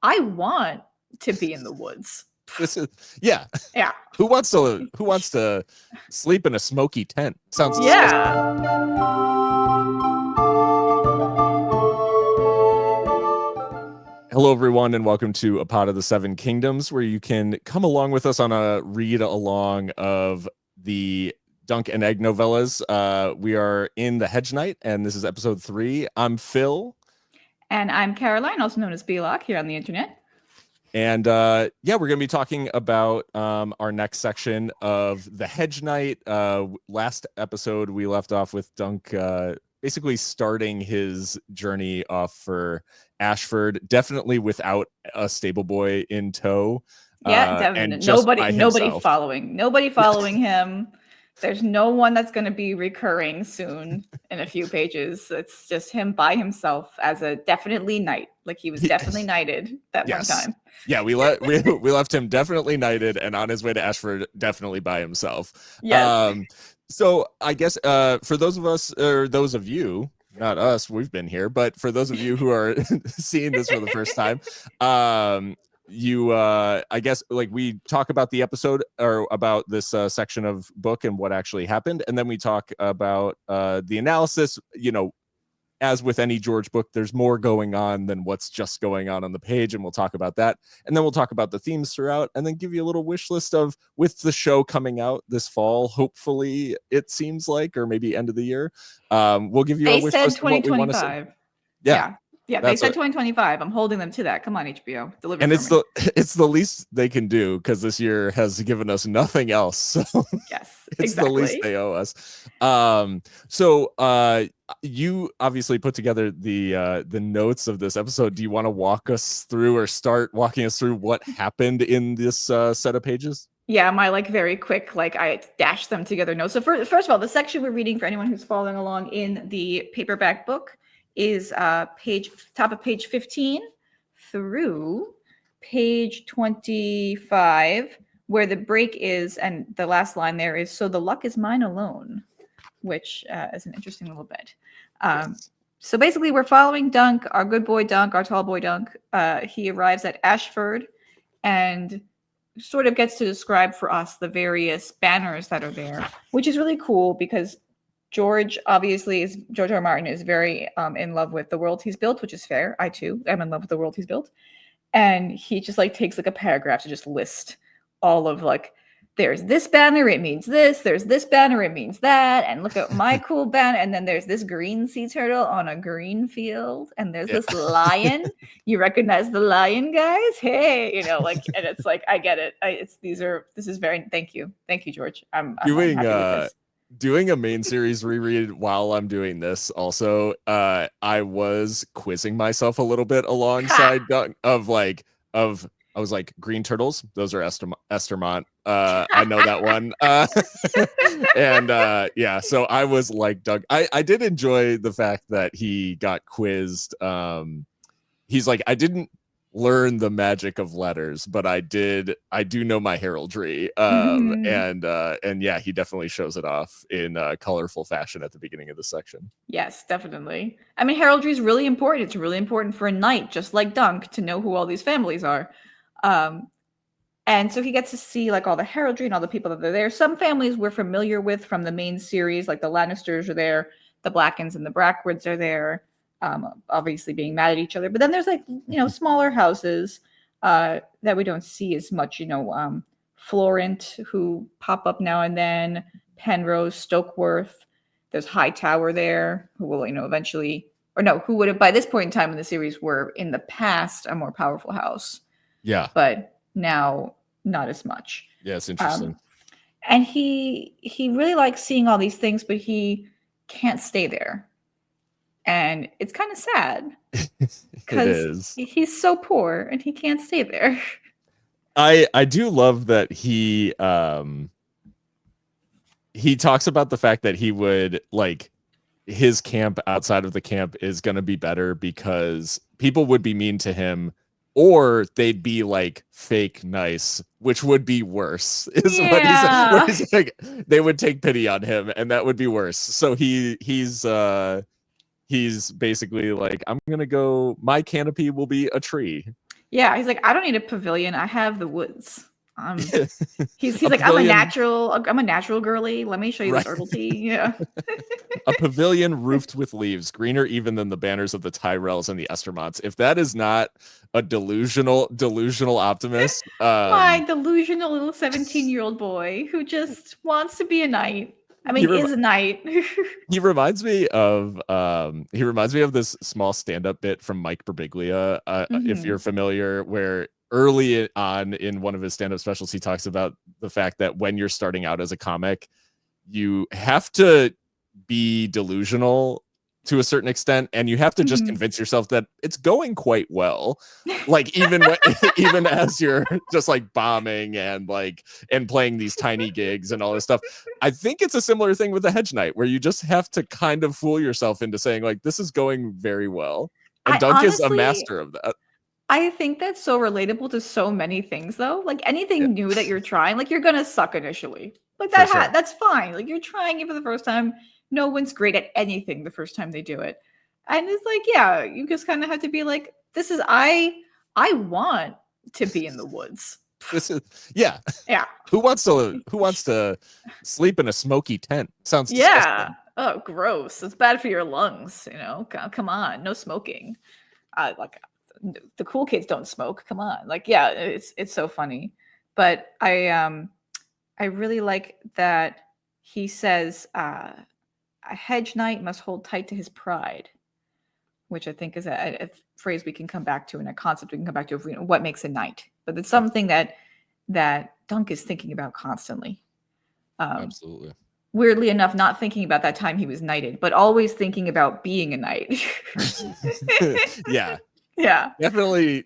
I want to be in the woods. This is yeah. Yeah. Who wants to sleep in a smoky tent? Sounds Hello, everyone, and welcome to A Pot of the Seven Kingdoms, where you can come along with us on a read along of the Dunk and Egg novellas. We are in the Hedge Knight, and this is episode 3. I'm Phil. And I'm Caroline, also known as Belock here on the internet. And yeah, we're going to be talking about our next section of the Hedge Knight. Last episode, we left off with Dunk basically starting his journey off for Ashford, definitely without a stable boy in tow. Yeah, definitely. Nobody following him. There's no one that's going to be recurring soon in a few pages. It's just him by himself as a definitely knight. Like he was definitely knighted that one time. Yeah, we left him definitely knighted and on his way to Ashford, definitely by himself. Yes. So I guess for those of us, or those of you, not us, we've been here, but for those of you who are seeing this for the first time, I guess, like, we talk about the episode or about this section of book and what actually happened, and then we talk about the analysis. You know, as with any George book, there's more going on than what's just going on the page, and we'll talk about that. And then we'll talk about the themes throughout, and then give you a little wish list of, with the show coming out this fall, hopefully, it seems like, or maybe end of the year, we'll give you a wish list of what we want to see. Yeah, they said 2025. I'm holding them to that. Come on, HBO, deliver. And it's the least they can do, because this year has given us nothing else. So yes, it's exactly. the least they owe us. So you obviously put together the notes of this episode. Do you want to walk us through, or start walking us through, what happened in this set of pages? Yeah, my very quick, I dashed them together notes. So first of all, the section we're reading, for anyone who's following along in the paperback book, is top of page 15 through page 25, where the break is, and the last line there is, "So the luck is mine alone," which is an interesting little bit. So basically, we're following Dunk, our good boy Dunk, our tall boy Dunk. He arrives at Ashford and sort of gets to describe for us the various banners that are there, which is really cool, because George R. Martin is very in love with the world he's built, which is fair. I too am in love with the world he's built. And he just takes a paragraph to just list all of there's this banner, it means this, there's this banner, it means that, and look at my cool banner, and then there's this green sea turtle on a green field, and there's this lion. You recognize the lion, guys? Hey, and it's I get it. This is very, thank you, George. I'm happy with this. Doing a main series reread while I'm doing this also, I was quizzing myself a little bit alongside I was like, green turtles, those are Estermont. I know that one. And yeah, so I was like, Doug, I did enjoy the fact that he got quizzed. He's like, I didn't learn the magic of letters, but I do know my heraldry. And yeah, he definitely shows it off in colorful fashion at the beginning of the section. Yes, definitely. I mean, heraldry is really important. It's really important for a knight, just like Dunk, to know who all these families are. And so he gets to see all the heraldry and all the people that are there. Some families we're familiar with from the main series, like the Lannisters are there, the Blackens and the Brackwoods are there. Obviously being mad at each other, but then there's smaller houses that we don't see as much. Florent, who pop up now and then, Penrose, Stokeworth. There's Hightower there, who will eventually, or no, who would have by this point in time in the series were in the past a more powerful house. Yeah, but now not as much. Yeah, it's interesting. And he really likes seeing all these things, but he can't stay there. And it's kind of sad, because he's so poor and he can't stay there. I do love that he talks about the fact that he would his camp outside of the camp is going to be better because people would be mean to him, or they'd be fake nice, which would be worse. Is what he's like. They would take pity on him, and that would be worse. So he's basically I'm gonna go. My canopy will be a tree. Yeah, he's like, I don't need a pavilion. I have the woods. He's A like, pavilion, I'm a natural girly. Let me show you this right? herbal tea. Yeah. A pavilion roofed with leaves, greener even than the banners of the Tyrells and the Estermonts. If that is not a delusional optimist, My delusional little 17-year-old boy who just wants to be a knight. I he mean, rem- is a knight. he reminds me of this small stand-up bit from Mike Birbiglia, if Mhm. you're familiar, where early on in one of his stand-up specials he talks about the fact that when you're starting out as a comic, you have to be delusional to a certain extent, and you have to just Mhm. convince yourself that it's going quite well, like even when even as you're just like bombing and like and playing these tiny gigs and all this stuff. I think it's a similar thing with the Hedge Knight, where you just have to kind of fool yourself into saying like this is going very well, and I Dunk is a honestly master of that. I think that's so relatable to so many things though. Like Yeah, anything new that you're trying, like you're gonna suck initially. Like for sure. that's fine. Like you're trying it for the first time. No one's great at anything the first time they do it. And it's like, yeah, you just kind of have to be like, this is I want to be in the woods. This is yeah. Yeah. Who wants to sleep in a smoky tent? Sounds Yeah. disgusting. Oh, gross. It's bad for your lungs, you know. Come on, no smoking. Like the cool kids don't smoke. Come on. Like yeah, it's so funny. But I really like that he says a hedge knight must hold tight to his pride, which I think is a phrase we can come back to and a concept we can come back to of what makes a knight. But it's something that Dunk is thinking about constantly. Um, Absolutely. Weirdly enough, not thinking about that time he was knighted, but always thinking about being a knight. Yeah, Yeah. definitely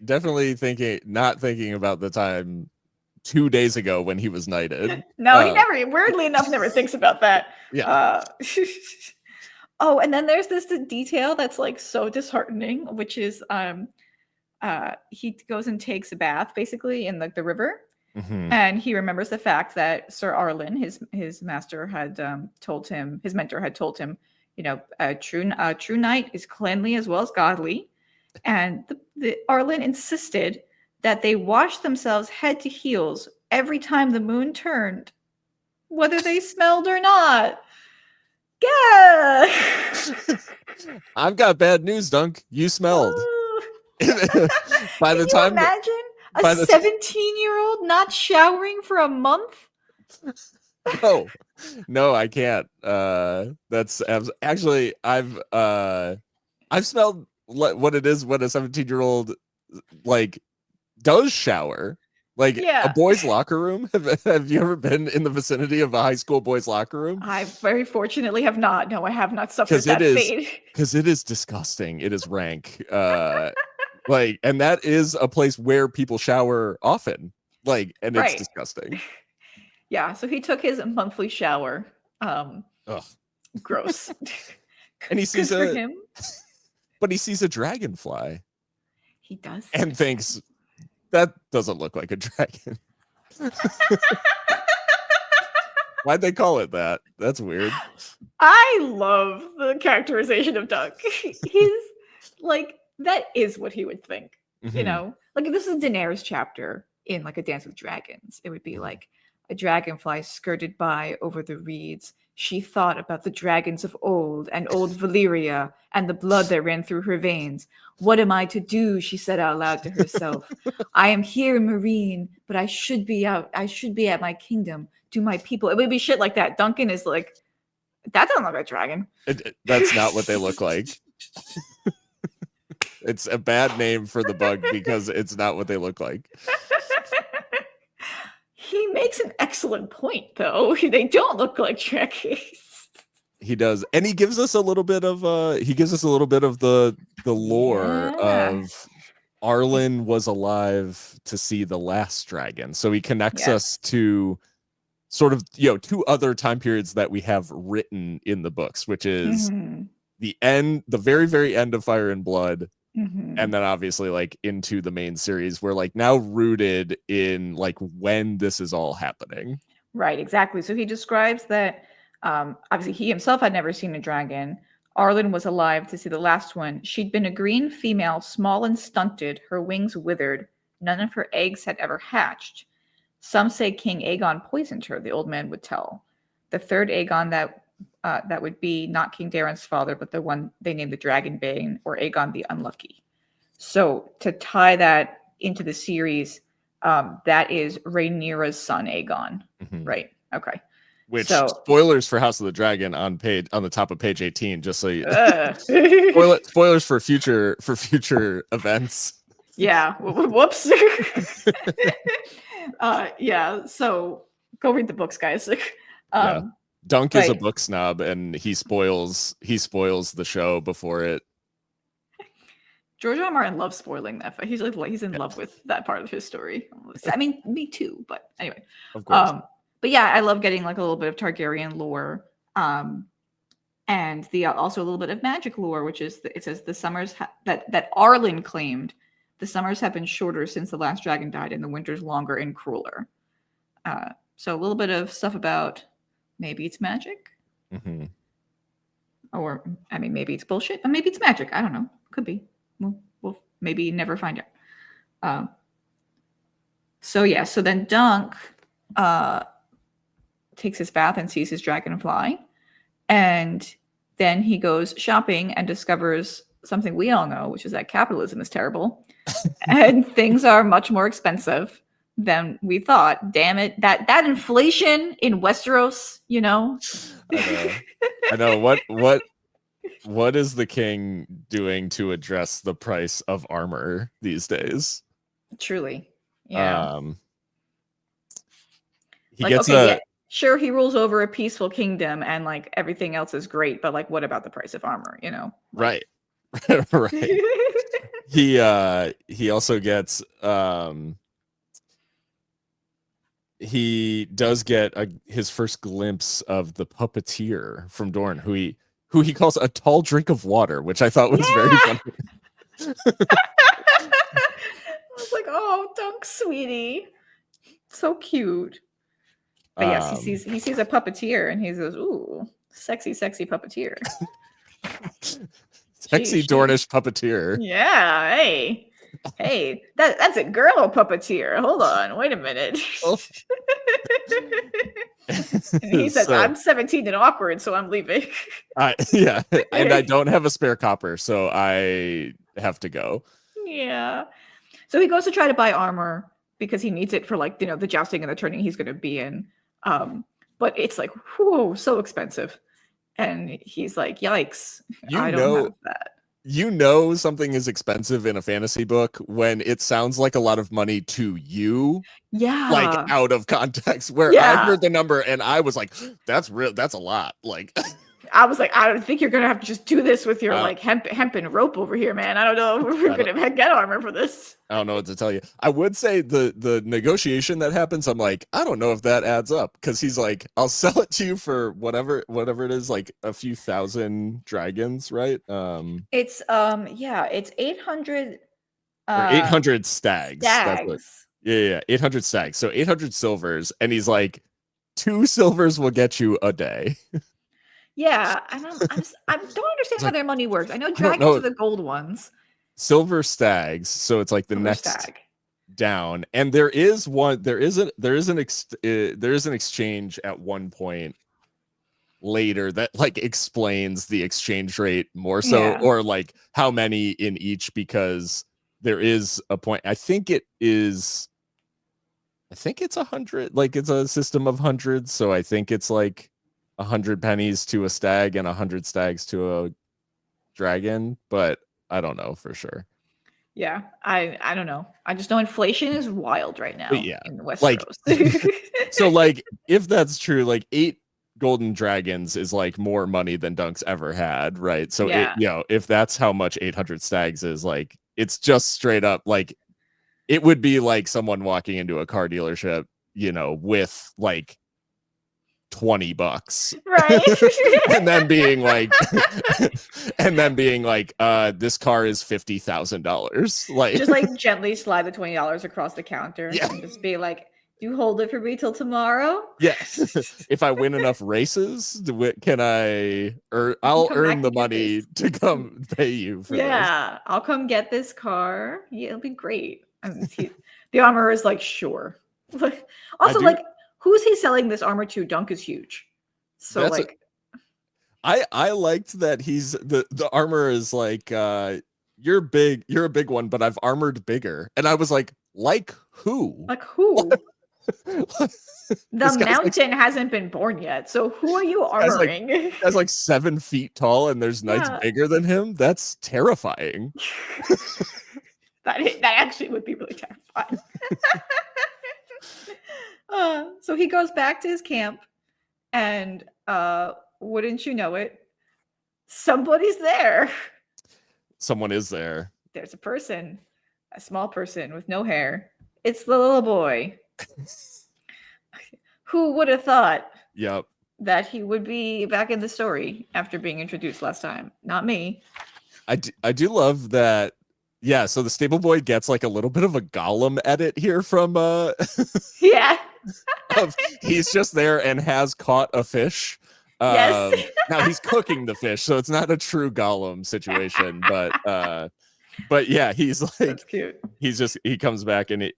not thinking about the time 2 days ago when he was knighted. No, he never, weirdly enough, never thinks about that. Yeah. Oh, and then there's this detail that's like so disheartening, which is he goes and takes a bath basically in the river. Mhm. And he remembers the fact that Sir Arlen, his master, had told him, his mentor had told him, you know, a true knight is cleanly as well as godly. And the Arlen insisted that they wash themselves head to heels every time the moon turned, whether they smelled or not. Yeah. I've got bad news, Dunk. You smelled. By Can the you time imagine a by the 17-year-old not showering for a month? no, I can't. That's actually I've smelled what it is when a 17-year-old like does shower. Like a Yeah. boys' locker room. Have you ever been in the vicinity of a high school boys' locker room? I very fortunately have not. No, I have not suffered Because that fate. it is disgusting. It is rank. Like, and that is a place where people shower often. Like, and it's Right. disgusting. Yeah, so he took his monthly shower. Ugh. Gross. And he sees Good for him. but he sees a dragonfly He does. and thinks that doesn't look like a dragon. Why'd they call it that? That's weird. I love the characterization of Doug. He's like, that is what he would think. You Mhm. know, like if this is a Daenerys chapter in like a Dance with Dragons, it would be like a dragonfly skirted by over the reeds. She thought about the dragons of old and old Valyria and the blood that ran through her veins. What am I to do? She said out loud to herself. I am here in Marine, but I should be out. I should be at my kingdom. Do my people. It would be shit like that. Duncan is like, that doesn't look like a dragon. That's not what they look like. It's a bad name for the bug because it's not what they look like. He makes an excellent point, though. They don't look like dragons. He does, and he gives us a little bit of the lore Yeah. of Arlen was alive to see the last dragon. So he connects Yes. us to sort of, you know, two other time periods that we have written in the books, which is Mhm. the very, very end of Fire and Blood, Mhm. and then obviously like into the main series. We're like now rooted in like when this is all happening. Right, exactly. So he describes that obviously he himself had never seen a dragon. Arlen was alive to see the last one. She'd been a green female, small and stunted, her wings withered. None of her eggs had ever hatched. Some say King Aegon poisoned her, the old man would tell. The third Aegon that would be not King Daeron's father, but the one they named the Dragonbane, or Aegon the Unlucky. So to tie that into the series, that is Rhaenyra's son Aegon, right? Okay. Which spoilers for House of the Dragon on the top of page 18, just so you spoilers for future events. Yeah. Whoops. Yeah. So go read the books, guys. Yeah. Dunk is a book snob, and he spoils the show before it. George R. R. Martin loves spoiling that. He's in love with that part of his story. I mean, me too. But anyway, of course. But yeah, I love getting like a little bit of Targaryen lore, and also a little bit of magic lore, which is it says the summers that Arlen claimed the summers have been shorter since the last dragon died, and the winters longer and crueler. So a little bit of stuff about maybe it's magic, or I mean, maybe it's bullshit, or maybe it's magic. I don't know. Could be. We'll maybe never find out. So then Dunk takes his bath and sees his dragonfly, and then he goes shopping and discovers something we all know, which is that capitalism is terrible and things are much more expensive than we thought. Damn it, that inflation in Westeros, you know. I know. What is the king doing to address the price of armor these days? Truly, yeah. He gets sure, he rules over a peaceful kingdom and like everything else is great, but like, what about the price of armor? You know, right. Right. He also gets he does get his first glimpse of the puppeteer from Dorne, who he calls a tall drink of water, which I thought was very funny. I was like, oh, Dunk, sweetie, so cute. But yes, he sees a puppeteer and he goes, ooh, sexy puppeteer. Sexy Dornish puppeteer. Yeah, hey, that's a girl puppeteer. Hold on, wait a minute. Oh. And he says, I'm 17 and awkward, so I'm leaving. Yeah, and I don't have a spare copper, so I have to go. Yeah. So he goes to try to buy armor because he needs it for like, you know, the jousting and the tourney he's going to be in. But it's like, whoa, so expensive. And he's like, yikes, I don't have that. You know something is expensive in a fantasy book when it sounds like a lot of money to you. Yeah. Like out of context, where I heard the number and I was like, that's a lot. Like I was like, I don't think you're gonna have to just do this with your like hemp and rope over here, man. I don't know if we're gonna get armor for this. I don't know what to tell you. I would say the negotiation that happens, I'm like, I don't know if that adds up, because he's like, I'll sell it to you for whatever it is, like a few thousand dragons, right? It's it's 800 or 800 stags. Yeah, 800 stags. So 800 silvers, and he's like, 2 silvers will get you a day. Yeah, I don't understand how their money works. I know dragons are the gold ones. Silver stags, so it's like the next stag down, and there is an exchange at one point later that like explains the exchange rate more so, or like how many in each, because there is a point. I think it's 100, like it's a system of hundreds, so I think it's like 100 pennies to a stag and 100 stags to a dragon, but I don't know for sure. Yeah, I don't know. I just know inflation is wild right now in Westeros. Like, so like if that's true, like 8 golden dragons is like more money than Dunk's ever had, right? So if that's how much 800 stags is, like it's just straight up like it would be like someone walking into a car dealership, you know, with like $20, right? and then being like this car is $50,000, like just like gently slide the $20 across the counter and just be like, you hold it for me till tomorrow. Yes. If I win enough races, can I, or I'll earn the money to come pay you for this. I'll come get this car. Yeah, it'll be great. The armorer is like, sure. Also, like, who's he selling this armor to? Dunk is huge. So That's like I liked that he's the armor is like you're a big one, but I've armored bigger. And I was like who? like who? The This guy's mountain hasn't been born yet. So who are you guy's like armoring? guy's like 7 feet tall and there's knights Yeah. bigger than him. That's terrifying. that actually would be really terrifying. So he goes back to his camp, and wouldn't you know it, somebody's there. Someone is there. There's a person, a small person with no hair. It's the little boy. Who would have thought Yep. that he would be back in the story after being introduced last time? Not me. I do love that. Yeah, so the stable boy gets like a little bit of a Gollum edit here from Yeah. he's just there and has caught a fish. Yes. Now he's cooking the fish, so it's not a true Gollum situation, but yeah, he's like, that's cute. He comes back and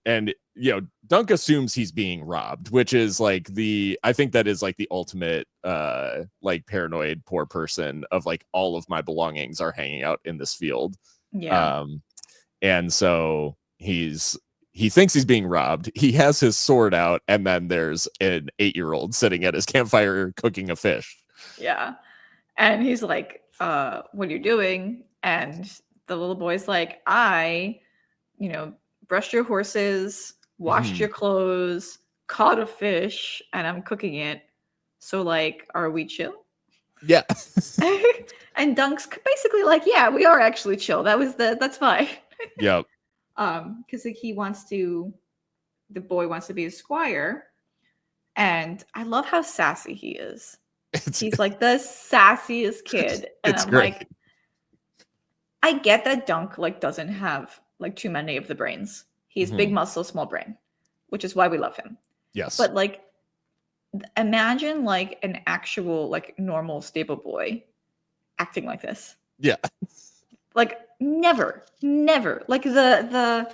you know, Dunk assumes he's being robbed, which is like I think that is like the ultimate like paranoid poor person of like all of my belongings are hanging out in this field. Yeah. And so he thinks he's being robbed. He has his sword out, and then there's an 8-year-old sitting at his campfire cooking a fish. Yeah. And he's like, what are you doing? And the little boy's like, I, brushed your horses, washed your clothes, caught a fish, and I'm cooking it. So, like, are we chill? Yeah. And Dunk's basically like, yeah, we are actually chill. That's fine. Yep. Because the boy wants to be a squire. And I love how sassy he is. He's like the sassiest kid. And It's I'm great. like, I get that Dunk like doesn't have like too many of the brains. He's big muscle, small brain, which is why we love him. Yes. But like, imagine like an actual like normal stable boy acting like this. Yeah. Like never. Like the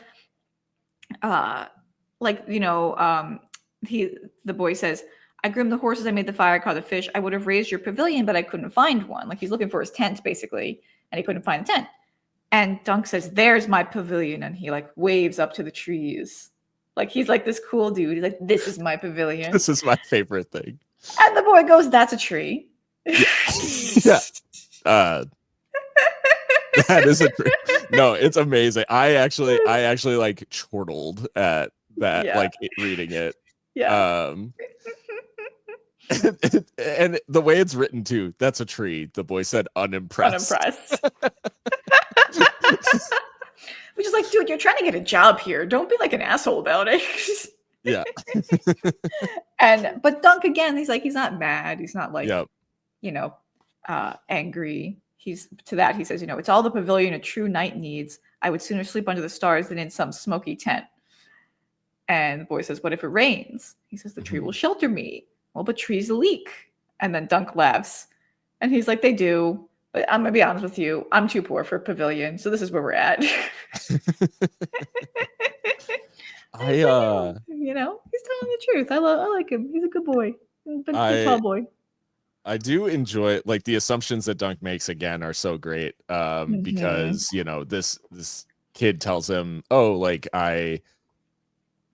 boy says, I groomed the horses, I made the fire, caught the fish. I would have raised your pavilion, but I couldn't find one. Like he's looking for his tent basically, and he couldn't find the tent. And Dunk says, there's my pavilion, and he like waves up to the trees. Like he's like this cool dude. He's like, this is my pavilion. This is my favorite thing. And the boy goes, that's a tree. Yeah. That is a tree. No, it's amazing. I actually like chortled at that, like reading it. Yeah. And the way it's written too, that's a tree. The boy said unimpressed. Which is like, dude, you're trying to get a job here. Don't be like an asshole about it. Yeah. But Dunk again, he's not mad. He's not like, angry. He says, it's all the pavilion a true knight needs. I would sooner sleep under the stars than in some smoky tent. And the boy says, what if it rains? He says, the tree will shelter me. Well, but trees leak. And then Dunk laughs. And he's like, they do. But I'm going to be honest with you. I'm too poor for a pavilion. So this is where we're at. He's telling the truth. I like him. He's a good boy. But he's a tall boy. I do enjoy like the assumptions that Dunk makes again are so great. Because this kid tells him, oh, like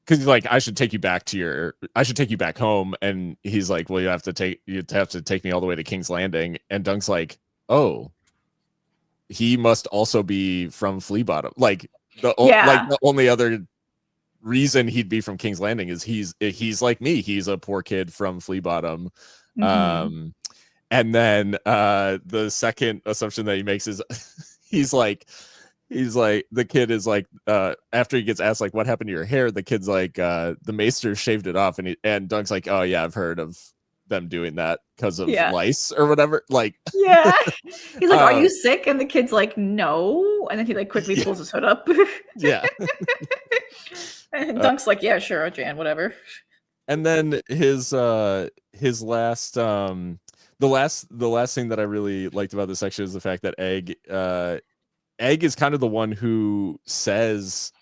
because like I should take you back home, and he's like, well, you have to take me all the way to King's Landing, and Dunk's like, oh, he must also be from Flea Bottom. Like the only other reason he'd be from King's Landing is he's like me. He's a poor kid from Flea Bottom. And then the second assumption that he makes is he's like the kid is like after he gets asked like what happened to your hair, the kid's like the maester shaved it off, and Dunk's like, oh yeah, I've heard of them doing that because of lice or whatever. Like he's like, are you sick? And the kid's like, no. And then he like quickly pulls his hood up. Yeah. And Dunk's like, yeah, sure, Jan, whatever. And then his last the last thing that I really liked about this section is the fact that Egg is kind of the one who says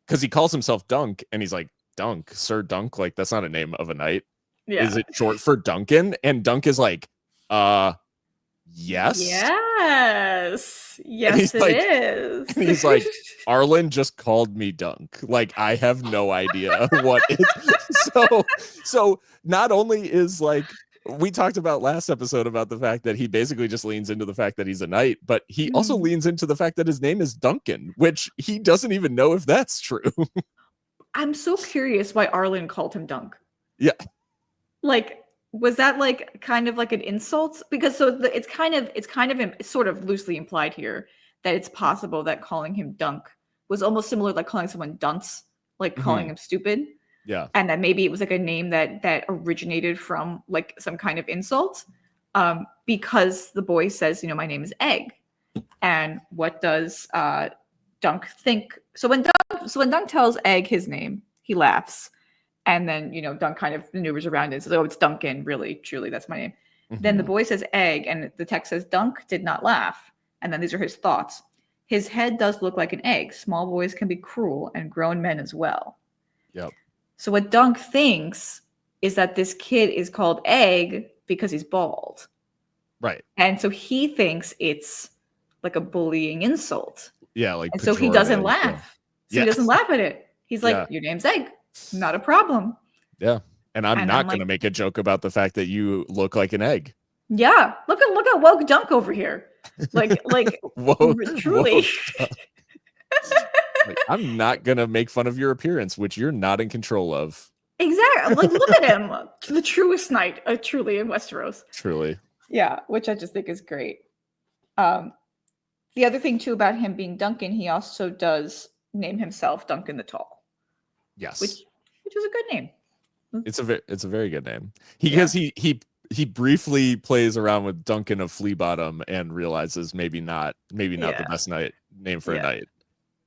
because he calls himself Dunk, and he's like, Dunk, Sir Dunk, like that's not a name of a knight. Yeah. Is it short for Duncan? And Dunk is like, yes. Yes. Yes, it like, is. And he's like, Arlen just called me Dunk. Like, I have no idea what it's. So not only is like, we talked about last episode about the fact that he basically just leans into the fact that he's a knight, but he also leans into the fact that his name is Duncan, which he doesn't even know if that's true. I'm so curious why Arlen called him Dunk. Yeah. Like, was that like kind of like an insult? Because it's sort of loosely implied here that it's possible that calling him Dunk was almost similar like calling someone dunce, like calling him stupid. Yeah. And that maybe it was like a name that originated from like some kind of insult. Because the boy says, my name is Egg. And what does Dunk think? So when Dunk tells Egg his name, he laughs. And then, Dunk kind of maneuvers around it and says, oh, it's Duncan, really, truly, that's my name. Then the boy says Egg, and the text says, Dunk did not laugh. And then these are his thoughts. His head does look like an egg. Small boys can be cruel, and grown men as well. Yep. So what Dunk thinks is that this kid is called Egg because he's bald. Right. And so he thinks it's like a bullying insult. Yeah, like, and so he doesn't laugh. Yeah. So he doesn't laugh at it. He's like, Yeah. your name's Egg. Not a problem. Yeah. And I'm not going to make a joke about the fact that you look like an egg. Yeah. Look at woke Dunk over here. Like whoa, truly. Whoa, like, I'm not going to make fun of your appearance, which you're not in control of. Exactly. Like, look at him. The truest knight, truly in Westeros. Truly. Yeah, which I just think is great. The other thing too about him being Duncan, he also does name himself Duncan the Tall. Yes. Which is a good name. It's a very good name. Because he briefly plays around with Duncan of Flea Bottom and realizes maybe not the best name for a knight.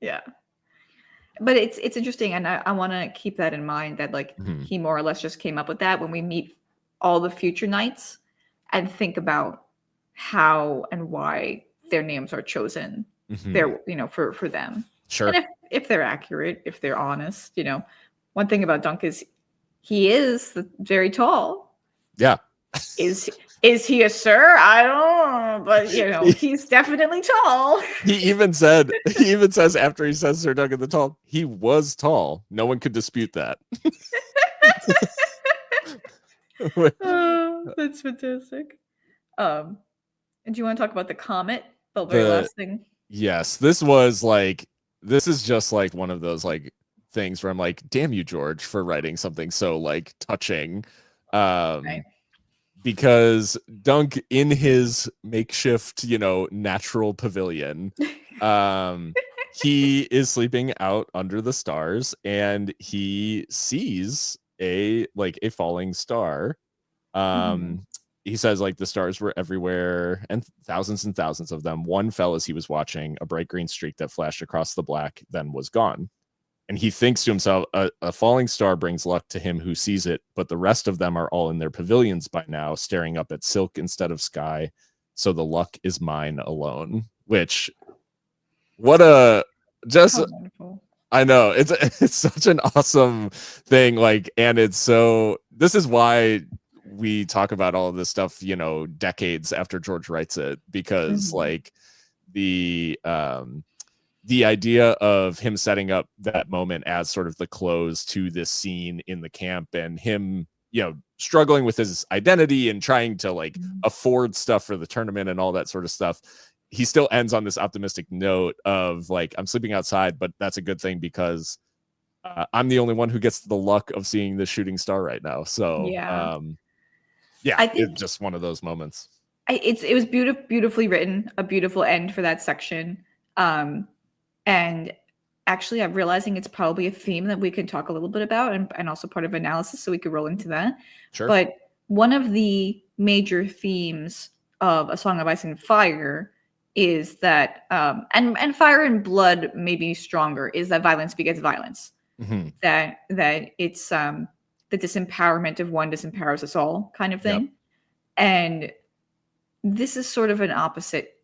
Yeah. But it's interesting, and I want to keep that in mind that like he more or less just came up with that when we meet all the future knights and think about how and why their names are chosen. They're for them. Sure. And if they're accurate, if they're honest, one thing about Dunk is he is very tall. Yeah. Is he a sir? I don't know, but he's definitely tall. He even says after he says Sir Duncan the Tall, he was tall. No one could dispute that. Oh, that's fantastic. And do you want to talk about the comet? The very last thing. Yes, this is just like one of those like things where I'm like, damn you, George, for writing something so like touching. Right. Because Dunk in his makeshift, natural pavilion, he is sleeping out under the stars and he sees a falling star. He says like the stars were everywhere and thousands of them. One fell as he was watching, a bright green streak that flashed across the black, then was gone. And he thinks to himself, a falling star brings luck to him who sees it, but the rest of them are all in their pavilions by now, staring up at silk instead of sky. So the luck is mine alone. Which, I know it's such an awesome thing. Like, and this is why we talk about all of this stuff, decades after George writes it, because like the idea of him setting up that moment as sort of the close to this scene in the camp and him, struggling with his identity and trying to like afford stuff for the tournament and all that sort of stuff. He still ends on this optimistic note of like, I'm sleeping outside, but that's a good thing because I'm the only one who gets the luck of seeing the shooting star right now. So I think it's just one of those moments. It was beautifully written, a beautiful end for that section. And actually, I'm realizing it's probably a theme that we can talk a little bit about and also part of analysis, so we could roll into that. Sure. But one of the major themes of A Song of Ice and Fire is that, and Fire and Blood may be stronger, is that violence begets violence. That it's the disempowerment of one disempowers us all kind of thing. Yep. And this is sort of an opposite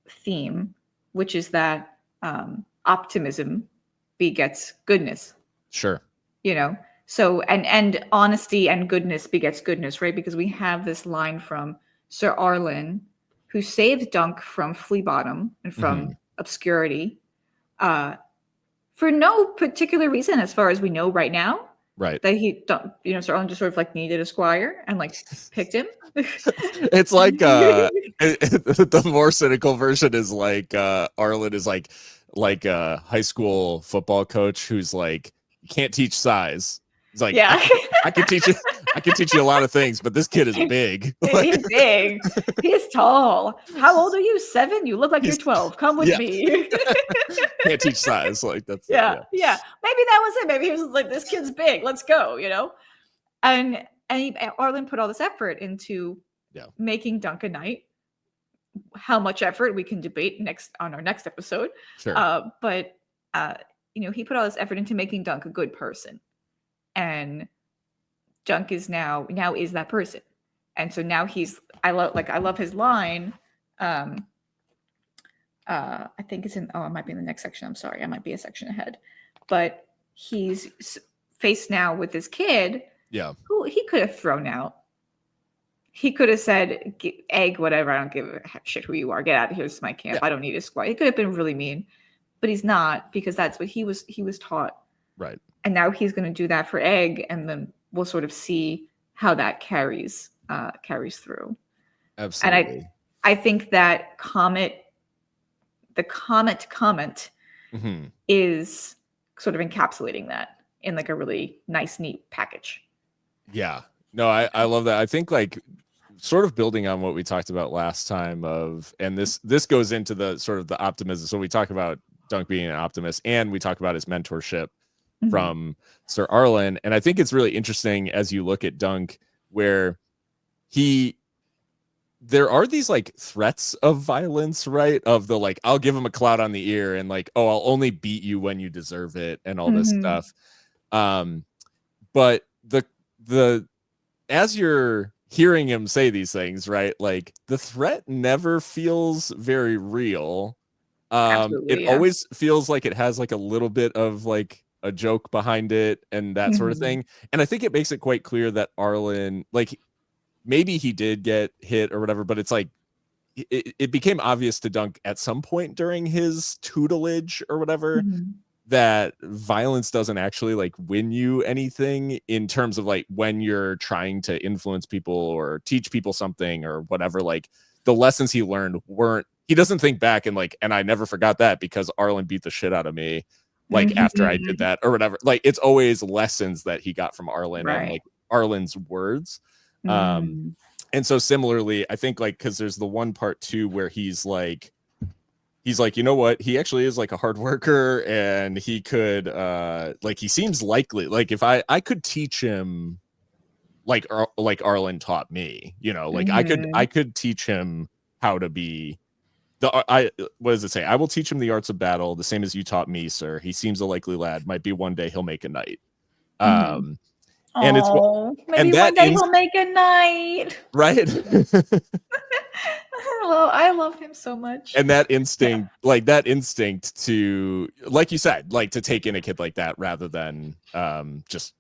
theme, which is that optimism begets goodness. Sure. You know, so and honesty and goodness begets goodness, right? Because we have this line from Sir Arlen, who saved Dunk from Flea Bottom and from obscurity, for no particular reason, as far as we know right now. Right. That Sir Arlen just sort of like needed a squire and like picked him. It's like the more cynical version is like Arlen is like a high school football coach who's like, you can't teach size. He's like, Yeah. I can teach you a lot of things, but this kid is big. He's big. He's tall. How old are you? 7? You look like you're 12. Come with me. Can't teach size. Like that's yeah. Maybe that was it. Maybe he was like, this kid's big. Let's go. And Arlen put all this effort into making Dunk a knight. How much effort we can debate on our next episode. Sure. But he put all this effort into making Dunk a good person, and Dunk is now is that person. And so now I love his line. I think it's it might be in the next section. I'm sorry, I might be a section ahead. But he's faced now with this kid. Yeah. Who he could have thrown out. He could have said, egg, whatever. I don't give a shit who you are. Get out of here. This is my camp. I don't need a squire. He could have been really mean, but he's not, because that's what he was taught. Right. And now he's going to do that for egg, and then we'll sort of see how that carries through. Absolutely. And I think that the comet comment is sort of encapsulating that in like a really nice, neat package. Yeah. No, I love that. I think like sort of building on what we talked about last time and this goes into the sort of the optimism. So we talk about Dunk being an optimist, and we talk about his mentorship from Sir Arlen. And I think it's really interesting as you look at Dunk, where there are these like threats of violence, right? Of the like, I'll give him a clout on the ear, and like, oh, I'll only beat you when you deserve it, and all this stuff. But the as you're hearing him say these things, right? Like the threat never feels very real. It always feels like it has like a little bit of like a joke behind it and that sort of thing. And I think it makes it quite clear that Arlen, like maybe he did get hit or whatever, but it's like it became obvious to Dunk at some point during his tutelage or whatever that violence doesn't actually like win you anything in terms of like when you're trying to influence people or teach people something or whatever. Like the lessons he learned he doesn't think back and like, and I never forgot that because Arlen beat the shit out of me like after I did that or whatever. Like it's always lessons that he got from Arlen and like Arlen's words. And so similarly, I think like, cause there's the one part too where he's like, you know what? He actually is like a hard worker, and he could like he seems likely. Like if I could teach him like Arlen taught me, like I could teach him how to be what does it say? I will teach him the arts of battle, the same as you taught me, sir. He seems a likely lad. Might be one day he'll make a knight. And it's maybe one day he'll make a knight. Right. I love him so much. And that instinct, like that instinct to, like you said, like to take in a kid like that rather than just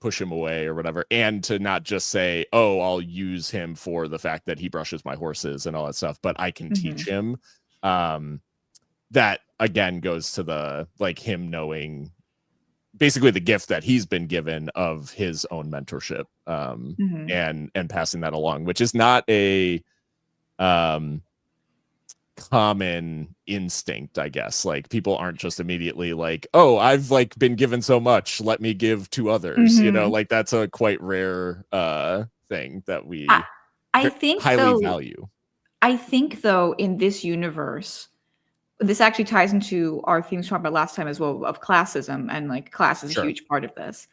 push him away or whatever, and to not just say, oh, I'll use him for the fact that he brushes my horses and all that stuff, but I can teach him. That again goes to the like him knowing basically the gift that he's been given of his own mentorship and passing that along, which is not a common instinct, I guess. Like people aren't just immediately like, oh, I've like been given so much, let me give to others. Like that's a quite rare thing that we I think highly value. I think though in this universe, this actually ties into our themes talked about last time as well of classism, and like class is a huge part of this.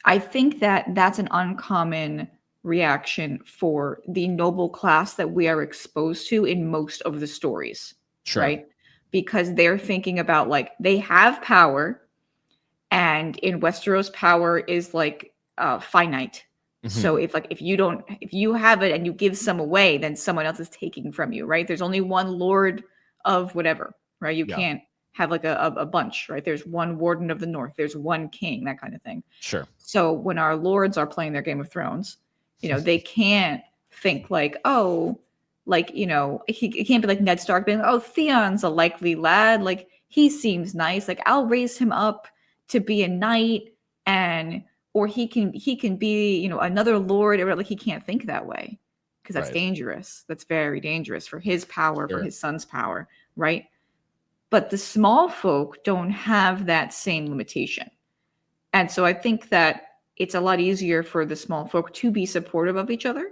I think that that's an uncommon reaction for the noble class that we are exposed to in most of the stories, right? Because they're thinking about like they have power, and in Westeros power is like finite. So if you have it and you give some away, then someone else is taking from you, right? There's only one lord of whatever, right? You can't have like a bunch, right? There's one warden of the north, there's one king, that kind of thing. Sure. So when our lords are playing their Game of Thrones, they can't think like, oh, like, it can't be like Ned Stark being, oh, Theon's a likely lad, like he seems nice, like I'll raise him up to be a knight, or he can be, another lord, or like he can't think that way, because that's dangerous. That's very dangerous for his power, for his son's power, right? But the small folk don't have that same limitation. And so I think that it's a lot easier for the small folk to be supportive of each other.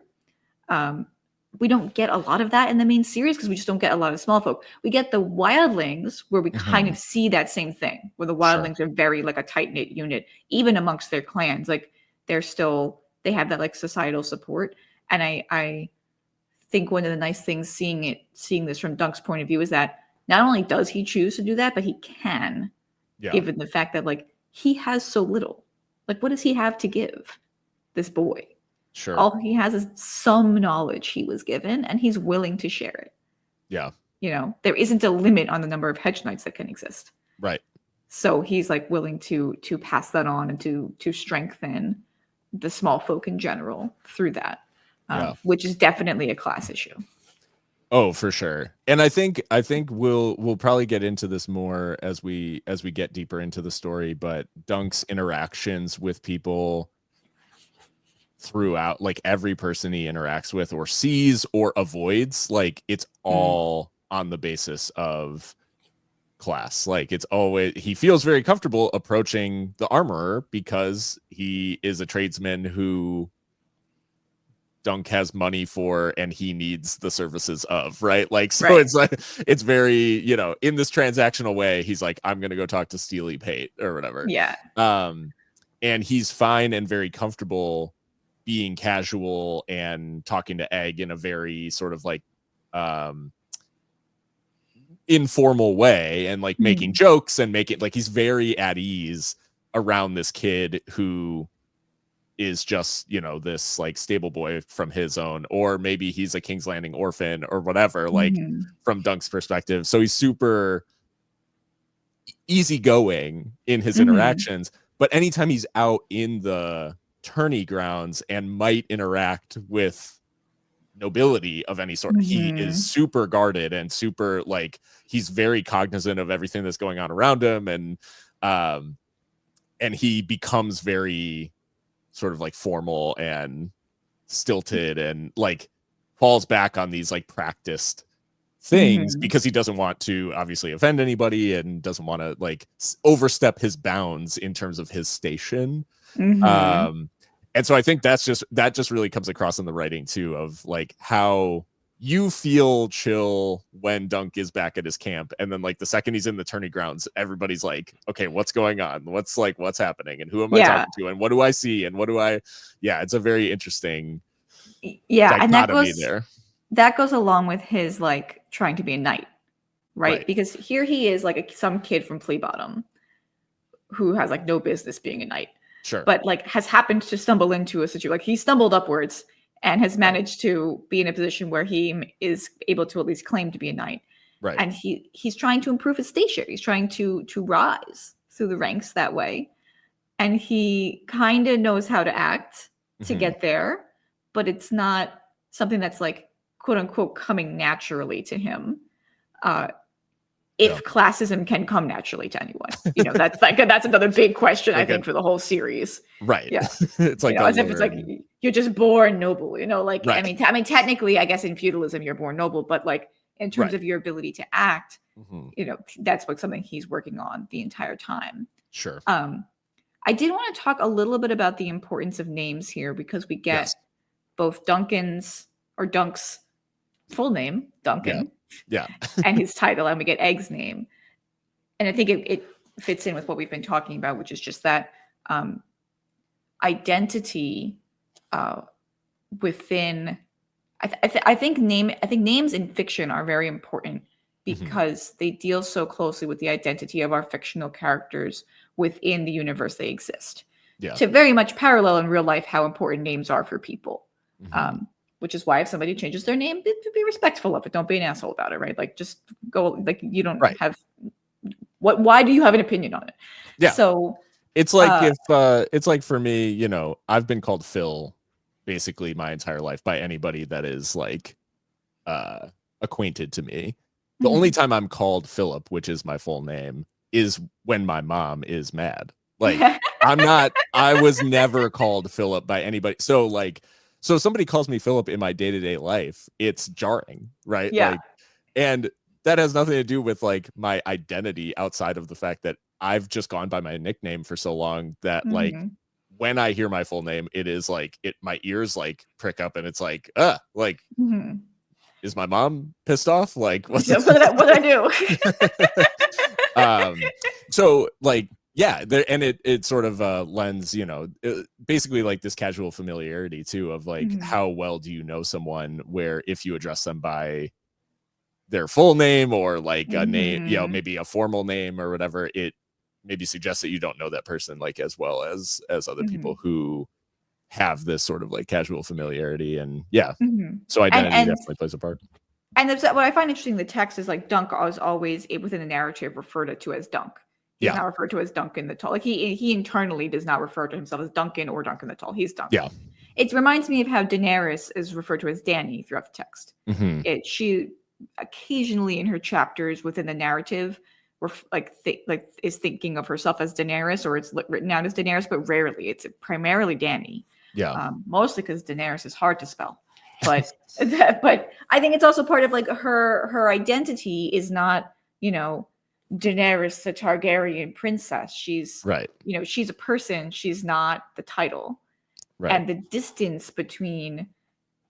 We don't get a lot of that in the main series because we just don't get a lot of small folk. We get the wildlings where we kind of see that same thing, where the wildlings are very like a tight-knit unit, even amongst their clans. Like they have that like societal support. And I think one of the nice things seeing this from Dunk's point of view is that not only does he choose to do that, but he can, given the fact that like he has so little. Like what does he have to give this boy? Sure. All he has is some knowledge he was given, and he's willing to share it. Yeah. There isn't a limit on the number of hedge knights that can exist. Right. So he's like willing to pass that on and to strengthen the small folk in general through that, which is definitely a class issue. Oh, for sure. And I think we'll probably get into this more as we get deeper into the story, but Dunk's interactions with people throughout, like every person he interacts with or sees or avoids, like it's all on the basis of class. Like it's always, he feels very comfortable approaching the armorer because he is a tradesman who Dunk has money for and he needs the services of, right? Like, so it's like, it's very, in this transactional way, he's like, I'm going to go talk to Steely Pate or whatever. Yeah. And he's fine and very comfortable being casual and talking to Egg in a very sort of like, informal way and like making jokes and make it like he's very at ease around this kid who is just, this like stable boy from his own, or maybe he's a King's Landing orphan or whatever, like from Dunk's perspective. So he's super easygoing in his interactions, but anytime he's out in the tourney grounds and might interact with nobility of any sort, he is super guarded and super like he's very cognizant of everything that's going on around him, and he becomes very sort of like formal and stilted and like falls back on these like practiced things because he doesn't want to obviously offend anybody and doesn't want to like overstep his bounds in terms of his station. And so I think that just really comes across in the writing too, of like how you feel chill when Dunk is back at his camp, and then like the second he's in the tourney grounds, everybody's like, okay, what's going on? What's happening? And who am I talking to? And what do I see? And it's a very interesting and that goes along with his like trying to be a knight, right? Because here he is like some kid from Flea Bottom who has like no business being a knight. Sure. But like has happened to stumble into a situation, like he stumbled upwards and has managed to be in a position where he is able to at least claim to be a knight. Right. And he's trying to improve his station. He's trying to rise through the ranks that way. And he kind of knows how to act to get there, but it's not something that's like quote unquote coming naturally to him. If classism can come naturally to anyone, that's another big question, I think, for the whole series. Right. Yeah. It's like as if it's like you're just born noble, like right. I mean, technically, I guess in feudalism you're born noble, but like in terms of your ability to act, that's like something he's working on the entire time. Sure. I did want to talk a little bit about the importance of names here, because we get both Dunk's full name, Duncan. Yeah. And his title, and we get Egg's name. And I think it fits in with what we've been talking about, which is just that identity within. I think names in fiction are very important because they deal so closely with the identity of our fictional characters within the universe they exist. Yeah. To very much parallel in real life how important names are for people. Which is why if somebody changes their name, be respectful of it. Don't be an asshole about it, right? Like just go, like you don't have Why do you have an opinion on it? Yeah. So it's like it's like for me, you know, I've been called Phil basically my entire life by anybody that is like acquainted to me. The only time I'm called Philip, which is my full name, is when my mom is mad. Like I was never called Philip by anybody. So so somebody calls me Philip in my day-to-day life, it's jarring, right? Yeah. Like, and that has nothing to do with like my identity outside of the fact that I've just gone by my nickname for so long that like when I hear my full name, it is like my ears like prick up and it's like, like, is my mom pissed off? Like, what did I do? So like, yeah, there, and it sort of lends, you know, basically like this casual familiarity too of like how well do you know someone, where if you address them by their full name or like a name, you know, maybe a formal name or whatever, it maybe suggests that you don't know that person like as well as other people who have this sort of like casual familiarity. And so identity definitely plays a part. And what I find interesting in the text is like Dunk is always within the narrative referred to as Dunk. He's not referred to as Duncan the Tall. Like he internally does not refer to himself as Duncan or Duncan the Tall. He's Duncan. Yeah. It reminds me of how Daenerys is referred to as Dany throughout the text. She occasionally in her chapters within the narrative is thinking of herself as Daenerys, or it's written out as Daenerys, but rarely. It's primarily Dany. Yeah. Mostly because Daenerys is hard to spell. But but I think it's also part of like her identity is not, you know, Daenerys the Targaryen princess. She's you know, she's a person, she's not the title. And the distance between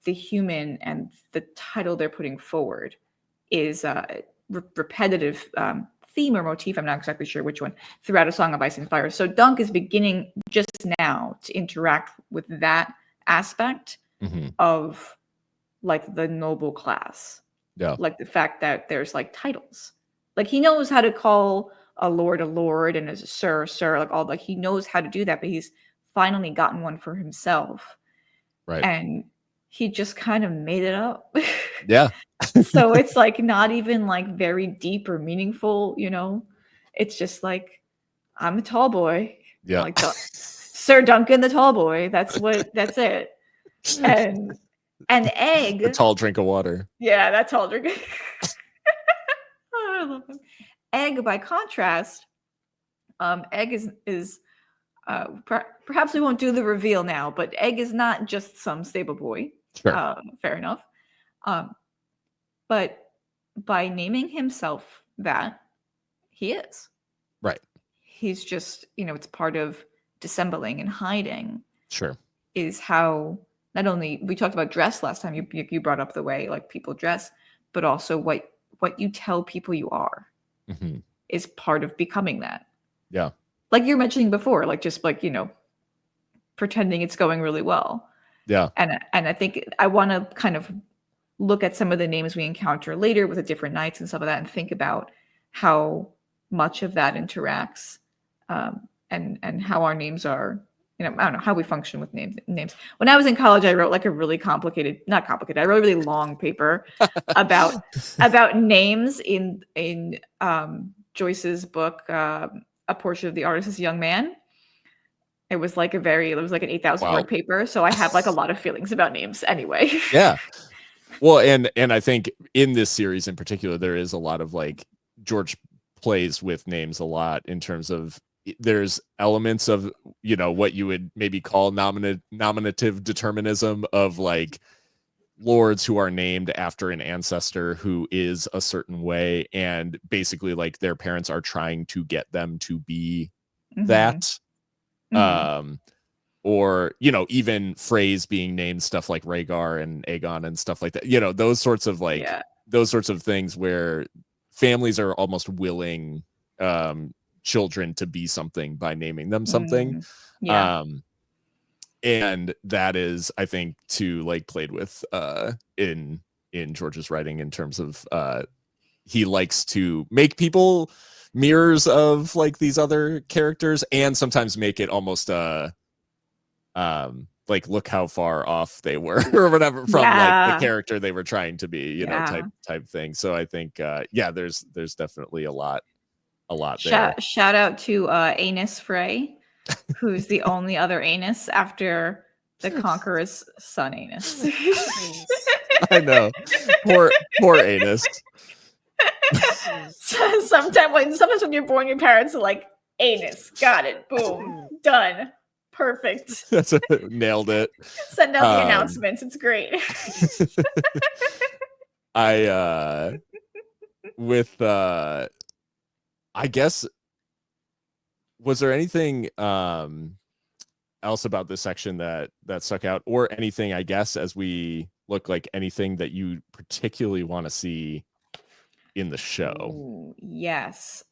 the human and the title they're putting forward is a repetitive theme or motif, I'm not exactly sure which one, throughout A Song of Ice and Fire. So Dunk is beginning just now to interact with that aspect of like the noble class. Yeah. Like the fact that there's like titles. Like he knows how to call a lord and as a sir, like all, like he knows how to do that, but he's finally gotten one for himself. Right. And he just kind of made it up. Yeah. So it's like not even like very deep or meaningful, you know. It's just like, I'm a tall boy. Yeah. Like Sir Duncan the tall boy. That's it. And Egg. A tall drink of water. Yeah, that tall drink. Oh, I love him. Egg, by contrast, Egg is perhaps we won't do the reveal now, but Egg is not just some stable boy. Sure. Fair enough. But by naming himself that, he is. Right. He's just, you know, it's part of dissembling and hiding. Sure. Is how not only we talked about dress last time, you brought up the way like people dress, but also what you tell people you are is part of becoming that. Yeah. Like you're mentioning before, like just like, you know, pretending it's going really well. Yeah. And I think I want to kind of look at some of the names we encounter later with the different knights and stuff like that and think about how much of that interacts and how our names are, you know, I don't know how we function with names. When I was in college, I wrote like a really not complicated. I wrote a really long paper about names in Joyce's book, A Portrait of the Artist's Young Man. It was like an 8,000 word paper. So I have like a lot of feelings about names anyway. Yeah. Well, and I think in this series in particular, there is a lot of like George plays with names a lot in terms of there's elements of, you know, what you would maybe call nominative determinism of like lords who are named after an ancestor who is a certain way. And basically like their parents are trying to get them to be that. Or, you know, even Frey's being named stuff like Rhaegar and Aegon and stuff like that, you know, those sorts of like those sorts of things where families are almost willing children to be something by naming them something. Yeah. And that is, I think, too like played with in George's writing in terms of he likes to make people mirrors of like these other characters and sometimes make it almost like look how far off they were or whatever from like the character they were trying to be, you know, type thing. So I think there's definitely a lot a lot there. Shout out to Anus Frey, who's the only other Anus after the Conqueror's son Anus. I know. Poor Anus. Sometimes when you're born, your parents are like, Anus, got it, boom, done, perfect. Nailed it. Send out the announcements. It's great. I guess, was there anything else about this section that stuck out, or anything, I guess, as we look, like anything that you particularly want to see in the show? Ooh, yes.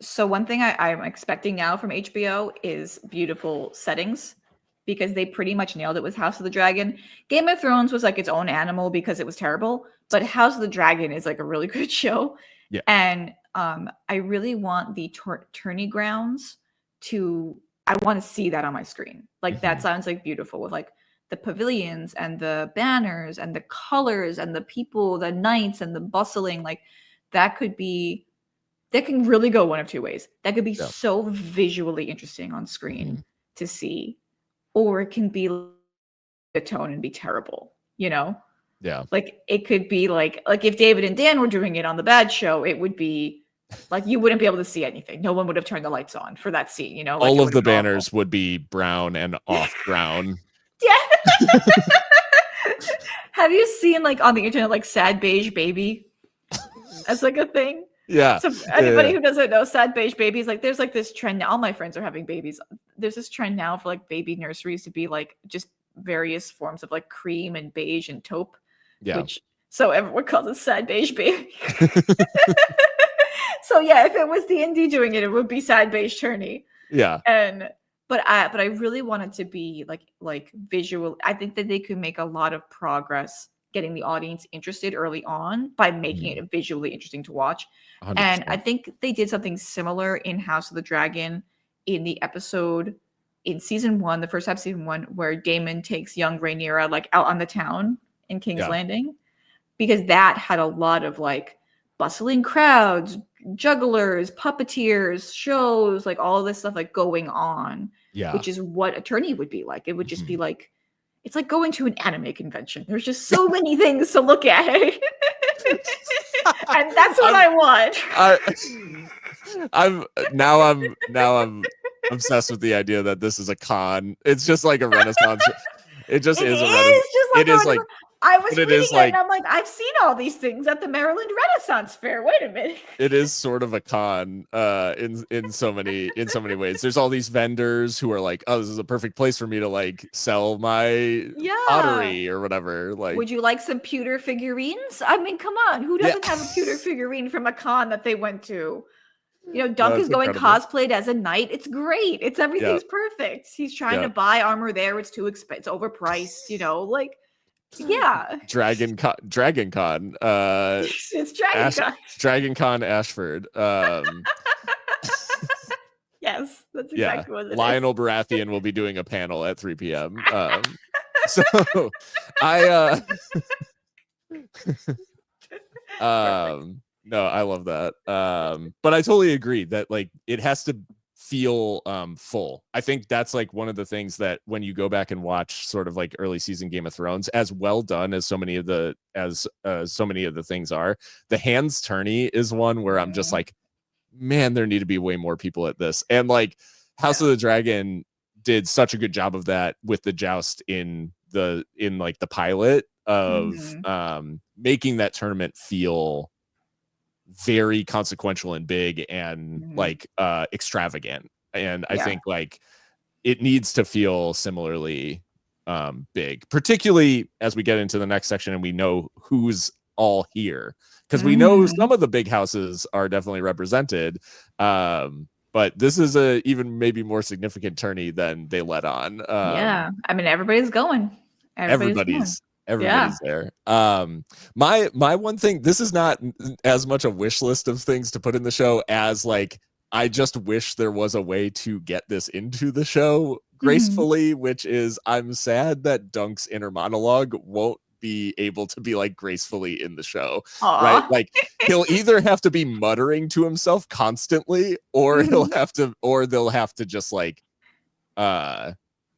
So one thing I'm expecting now from HBO is beautiful settings, because they pretty much nailed it with House of the Dragon. Game of Thrones was like its own animal because it was terrible, but House of the Dragon is like a really good show. Yeah. And I really want the tourney grounds I want to see that on my screen. Like that sounds like beautiful, with like the pavilions and the banners and the colors and the people, the knights and the bustling. Like that can really go one of two ways. That could be so visually interesting on screen to see, or it can be a tone and be terrible, Yeah. Like it could be like if David and Dan were doing it on the Bad Show, it would be like you wouldn't be able to see anything. No one would have turned the lights on for that scene, Like all of the banners would be brown and off brown. Yeah. Have you seen like on the internet like sad beige baby as like a thing? Yeah. So anybody who doesn't know, sad beige babies, like there's like this trend now. All my friends are having babies. There's this trend now for like baby nurseries to be like just various forms of like cream and beige and taupe. Yeah. So everyone calls it sad beige baby. So yeah, if it was D&D doing it, it would be sad beige tourney. Yeah. But I really want it to be like visual. I think that they could make a lot of progress getting the audience interested early on by making it visually interesting to watch. 100%. And I think they did something similar in House of the Dragon in the episode in season 1, the first half of season 1, where Daemon takes young Rhaenyra like out on the town in King's Landing, because that had a lot of like bustling crowds, jugglers, puppeteers, shows, like all this stuff like going on, which is what a tourney would be like. It would just be like, it's like going to an anime convention. There's just so many things to look at. And that's what I want. I'm obsessed with the idea that this is a con. It's just like a Renaissance. It just is a Renaissance. It is like I was reading it and I'm like, I've seen all these things at the Maryland Renaissance Fair. Wait a minute. It is sort of a con in so many ways. There's all these vendors who are like, oh, this is a perfect place for me to like sell my pottery or whatever. Like, would you like some pewter figurines? I mean, come on, who doesn't have a pewter figurine from a con that they went to? Dunk is going cosplayed as a knight. It's great. It's everything's perfect. He's trying to buy armor there. It's too expensive. It's overpriced. Like. Yeah. Dragon Con. It's Dragon Con. Dragon Con Ashford. Yes, that's exactly what it is. Lionel Baratheon will be doing a panel at 3 p.m. So no, I love that. But I totally agree that like it has to feel full. I think that's like one of the things that when you go back and watch sort of like early season Game of Thrones, as well done as so many of the things are, the Hands Tourney is one where I'm just like, man, there need to be way more people at this. And like House of the Dragon did such a good job of that with the joust in like the pilot of making that tournament feel very consequential and big and like extravagant. And I think like it needs to feel similarly big, particularly as we get into the next section and we know who's all here, because we know some of the big houses are definitely represented, but this is a even maybe more significant tourney than they let on. I mean, everybody's going. Everybody's there. My one thing, this is not as much a wish list of things to put in the show as like I just wish there was a way to get this into the show gracefully, which is I'm sad that Dunk's inner monologue won't be able to be like gracefully in the show. Aw. Right, like he'll either have to be muttering to himself constantly, or they'll have to just like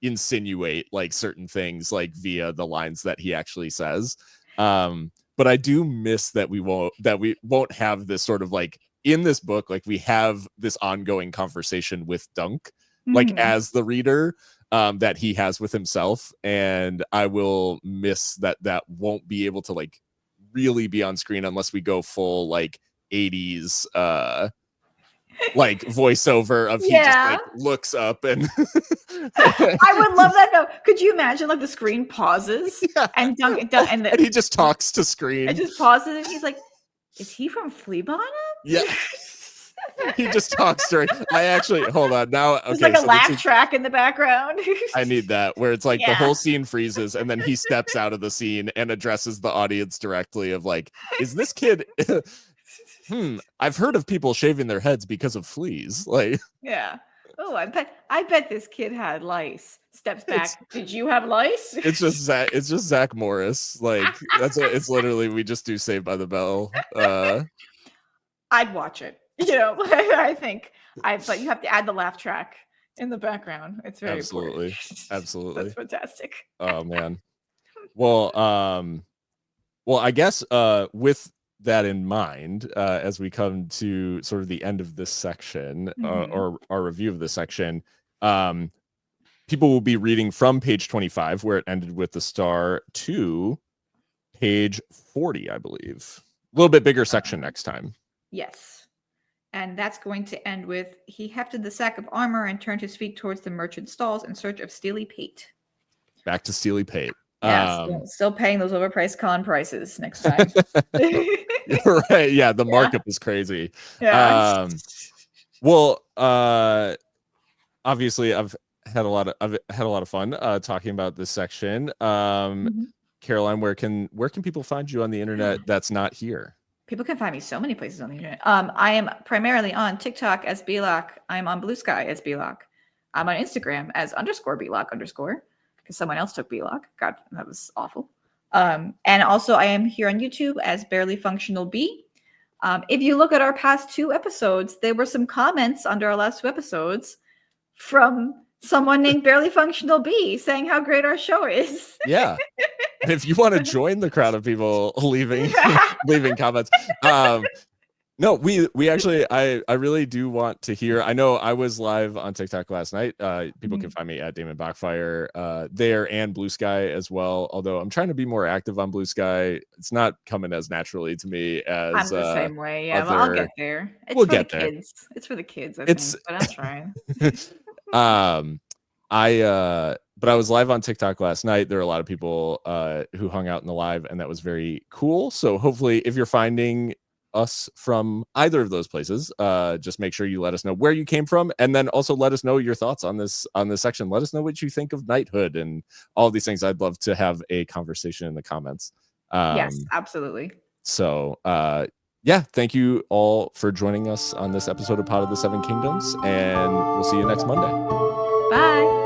insinuate like certain things like via the lines that he actually says. But I do miss that we won't have this sort of like in this book, like we have this ongoing conversation with Dunk, like as the reader, that he has with himself. And I will miss that won't be able to like really be on screen unless we go full like 80s like voiceover of he just like looks up and I would love that though. Could you imagine like the screen pauses and Dunk and he just talks to screen. It just pauses and he's like, is he from Flea Bottom? Yeah. He just talks during. I actually hold on now. Okay, there's like a laugh track in the background. I need that where it's like the whole scene freezes and then he steps out of the scene and addresses the audience directly of like, is this kid I've heard of people shaving their heads because of fleas. Like, yeah. Oh, I bet this kid had lice. Steps back. Did you have lice? It's just Zach Morris. Like it's literally we just do Saved by the Bell. I'd watch it. You know, I think but you have to add the laugh track in the background. It's very important. Absolutely. That's fantastic. Oh man. Well, I guess with that in mind, as we come to sort of the end of this section, or our review of this section, people will be reading from page 25, where it ended with the star, to page 40, I believe. A little bit bigger section next time. Yes. And that's going to end with, he hefted the sack of armor and turned his feet towards the merchant stalls in search of Steely Pate. Back to Steely Pate. Yeah, still paying those overpriced con prices next time. Right. Yeah, the markup is crazy. Yeah. Well, obviously I've had a lot of fun talking about this section. Caroline, where can people find you on the internet that's not here? People can find me so many places on the internet. I am primarily on TikTok as Block. I'm on Blue Sky as Block. I'm on Instagram as _Block_ because someone else took Block. God, that was awful. And also I am here on YouTube as Barely Functional B. If you look at our past 2 episodes, there were some comments under our last 2 episodes from someone named Barely Functional B saying how great our show is. Yeah. And if you want to join the crowd of people leaving comments, no, we actually, I really do want to hear. I know I was live on TikTok last night. People can find me at Damon Bachfire there, and Blue Sky as well. Although I'm trying to be more active on Blue Sky. It's not coming as naturally to me as I'm the same way. Yeah, well, I'll get there. We'll get there. Kids. It's for the kids. I think, but I'm trying. But I was live on TikTok last night. There were a lot of people who hung out in the live, and that was very cool. So hopefully, if you're finding us from either of those places, just make sure you let us know where you came from, and then also let us know your thoughts on this section. Let us know what you think of knighthood and all of these things. I'd love to have a conversation in the comments. Yes, absolutely. So yeah, thank you all for joining us on this episode of Pod of the Seven Kingdoms, and we'll see you next Monday. Bye.